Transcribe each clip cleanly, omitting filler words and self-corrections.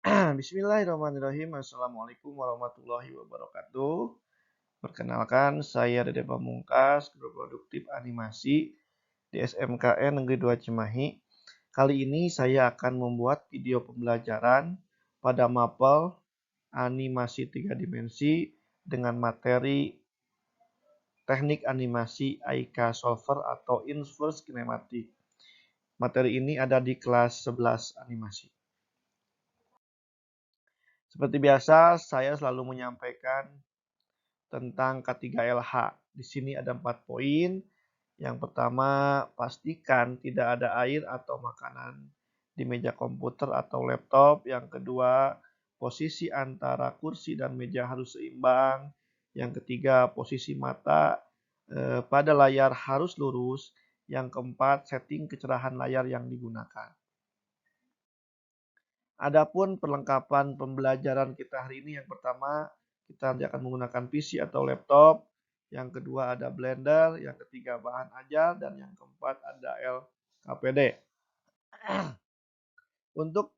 Bismillahirrahmanirrahim. Assalamualaikum warahmatullahi wabarakatuh. Perkenalkan, saya Dede Pamungkas, Guru Produktif Animasi di SMKN Negeri 2 Cimahi. Kali ini saya akan membuat video pembelajaran pada mapel animasi 3 dimensi dengan materi teknik animasi IK Solver atau Inverse Kinematic. Materi ini ada di kelas 11 animasi. Seperti biasa, saya selalu menyampaikan tentang K3LH. Di sini ada 4 poin. Yang pertama, pastikan tidak ada air atau makanan di meja komputer atau laptop. Yang kedua, posisi antara kursi dan meja harus seimbang. Yang ketiga, posisi mata pada layar harus lurus. Yang keempat, setting kecerahan layar yang digunakan. Adapun perlengkapan pembelajaran kita hari ini, yang pertama kita nanti akan menggunakan PC atau laptop, yang kedua ada Blender, yang ketiga bahan ajar, dan yang keempat ada LKPD. Untuk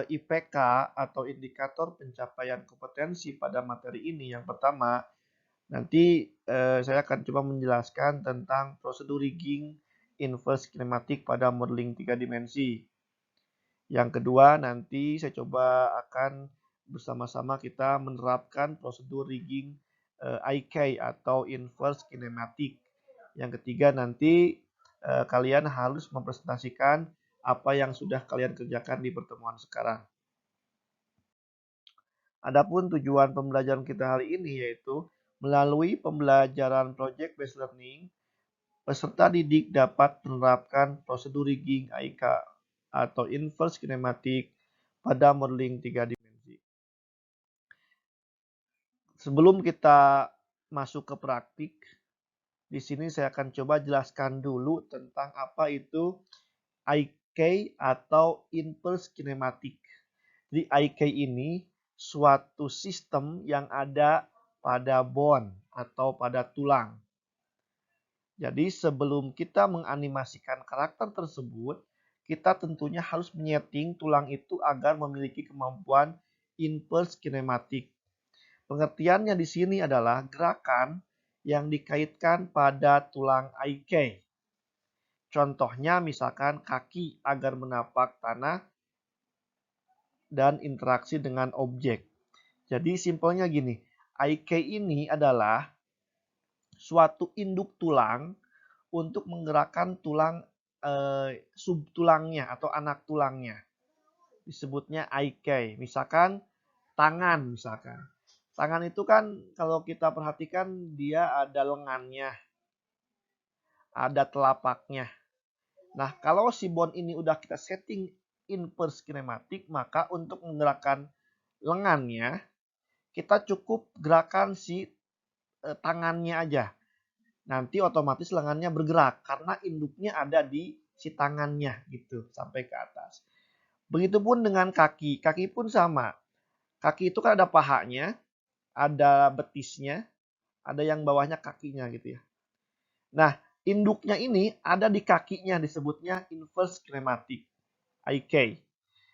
IPK atau indikator pencapaian kompetensi pada materi ini, yang pertama nanti saya akan coba menjelaskan tentang prosedur rigging inverse kinematik pada modeling 3 dimensi. Yang kedua, nanti saya coba akan bersama-sama kita menerapkan prosedur rigging IK atau inverse kinematic. Yang ketiga, nanti kalian harus mempresentasikan apa yang sudah kalian kerjakan di pertemuan sekarang. Adapun tujuan pembelajaran kita hari ini yaitu melalui pembelajaran project based learning, peserta didik dapat menerapkan prosedur rigging IK atau inverse kinematic pada modeling 3 dimensi. Sebelum kita masuk ke praktik, di sini saya akan coba jelaskan dulu tentang apa itu IK atau inverse kinematic. Jadi IK ini suatu sistem yang ada pada bone atau pada tulang. Jadi sebelum kita menganimasikan karakter tersebut, kita tentunya harus menyeting tulang itu agar memiliki kemampuan inverse kinematic. Pengertiannya di sini adalah gerakan yang dikaitkan pada tulang IK. Contohnya misalkan kaki agar menapak tanah dan interaksi dengan objek. Jadi simpelnya gini, IK ini adalah suatu induk tulang untuk menggerakkan tulang subtulangnya atau anak tulangnya. Disebutnya IK. Misalkan tangan misalkan. Tangan itu kan kalau kita perhatikan dia ada lengannya, ada telapaknya. Nah, kalau si bone ini udah kita setting inverse kinematic, maka untuk menggerakkan lengannya, kita cukup gerakan si tangannya aja. Nanti otomatis lengannya bergerak karena induknya ada di si tangannya gitu sampai ke atas. Begitupun dengan kaki. Kaki pun sama. Kaki itu kan ada pahanya, ada betisnya, ada yang bawahnya kakinya gitu ya. Nah, induknya ini ada di kakinya disebutnya inverse kinematic, IK.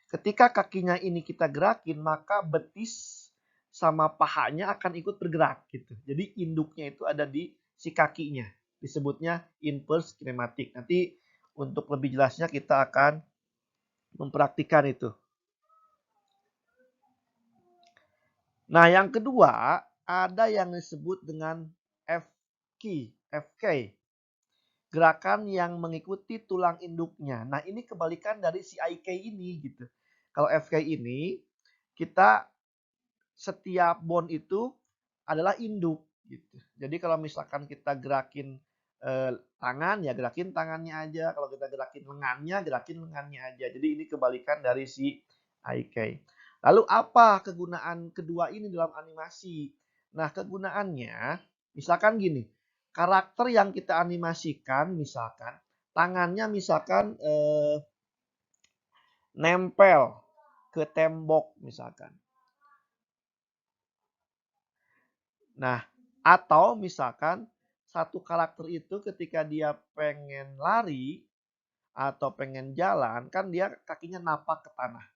Ketika kakinya ini kita gerakin, maka betis sama pahanya akan ikut bergerak gitu. Jadi induknya itu ada di si kakinya, disebutnya inverse kinematic. Nanti untuk lebih jelasnya kita akan mempraktikkan itu. Nah, yang kedua ada yang disebut dengan FK. Gerakan yang mengikuti tulang induknya. Nah, ini kebalikan dari si IK ini gitu. Kalau FK ini kita setiap bone itu adalah induk gitu. Jadi kalau misalkan kita gerakin tangan ya gerakin tangannya aja, kalau kita gerakin lengannya aja. Jadi ini kebalikan dari si IK. Lalu apa kegunaan kedua ini dalam animasi? Nah, kegunaannya misalkan gini, karakter yang kita animasikan misalkan tangannya misalkan nempel ke tembok misalkan. Nah, atau misalkan satu karakter itu ketika dia pengen lari atau pengen jalan, kan dia kakinya napak ke tanah.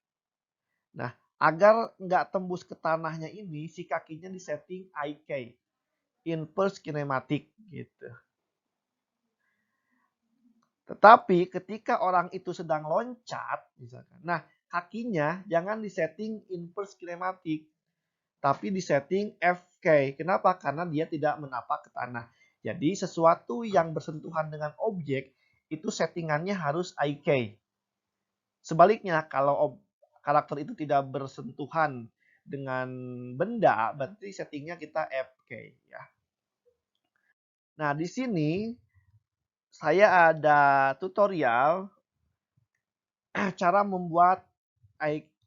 Nah, Agar nggak tembus ke tanahnya ini, si kakinya disetting IK, inverse kinematic gitu. Tetapi ketika orang itu sedang loncat, misalkan, nah kakinya jangan disetting inverse kinematic, tapi disetting FK. Kenapa? Karena dia tidak menapak ke tanah. Jadi sesuatu yang bersentuhan dengan objek itu settingannya harus IK. Sebaliknya, kalau karakter itu tidak bersentuhan dengan benda, berarti settingnya kita FK ya. Nah, di sini saya ada tutorial cara membuat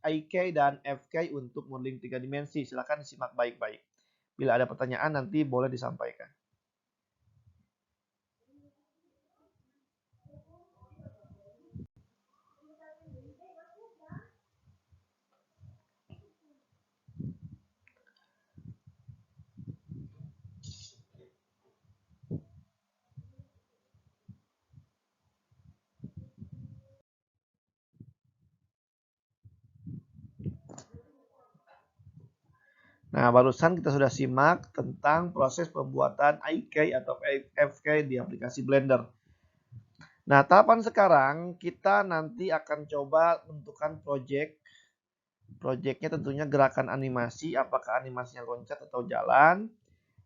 IK dan FK untuk modeling 3 dimensi. Silahkan disimak baik-baik. Bila ada pertanyaan nanti boleh disampaikan. Nah, barusan kita sudah simak tentang proses pembuatan IK atau FK di aplikasi Blender. Nah, tahapan sekarang kita nanti akan coba menentukan project. Projectnya tentunya gerakan animasi, apakah animasinya loncat atau jalan.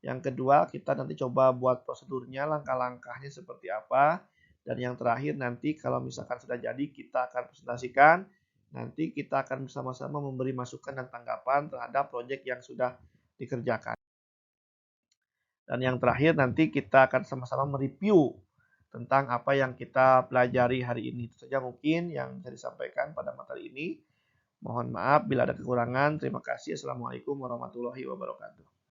Yang kedua, kita nanti coba buat prosedurnya, langkah-langkahnya seperti apa. Dan yang terakhir nanti kalau misalkan sudah jadi, kita akan presentasikan. Nanti kita akan bersama-sama memberi masukan dan tanggapan terhadap project yang sudah dikerjakan. Dan yang terakhir nanti kita akan sama-sama mereview tentang apa yang kita pelajari hari ini. Itu saja mungkin yang bisa disampaikan pada materi ini. Mohon maaf bila ada kekurangan. Terima kasih. Assalamualaikum warahmatullahi wabarakatuh.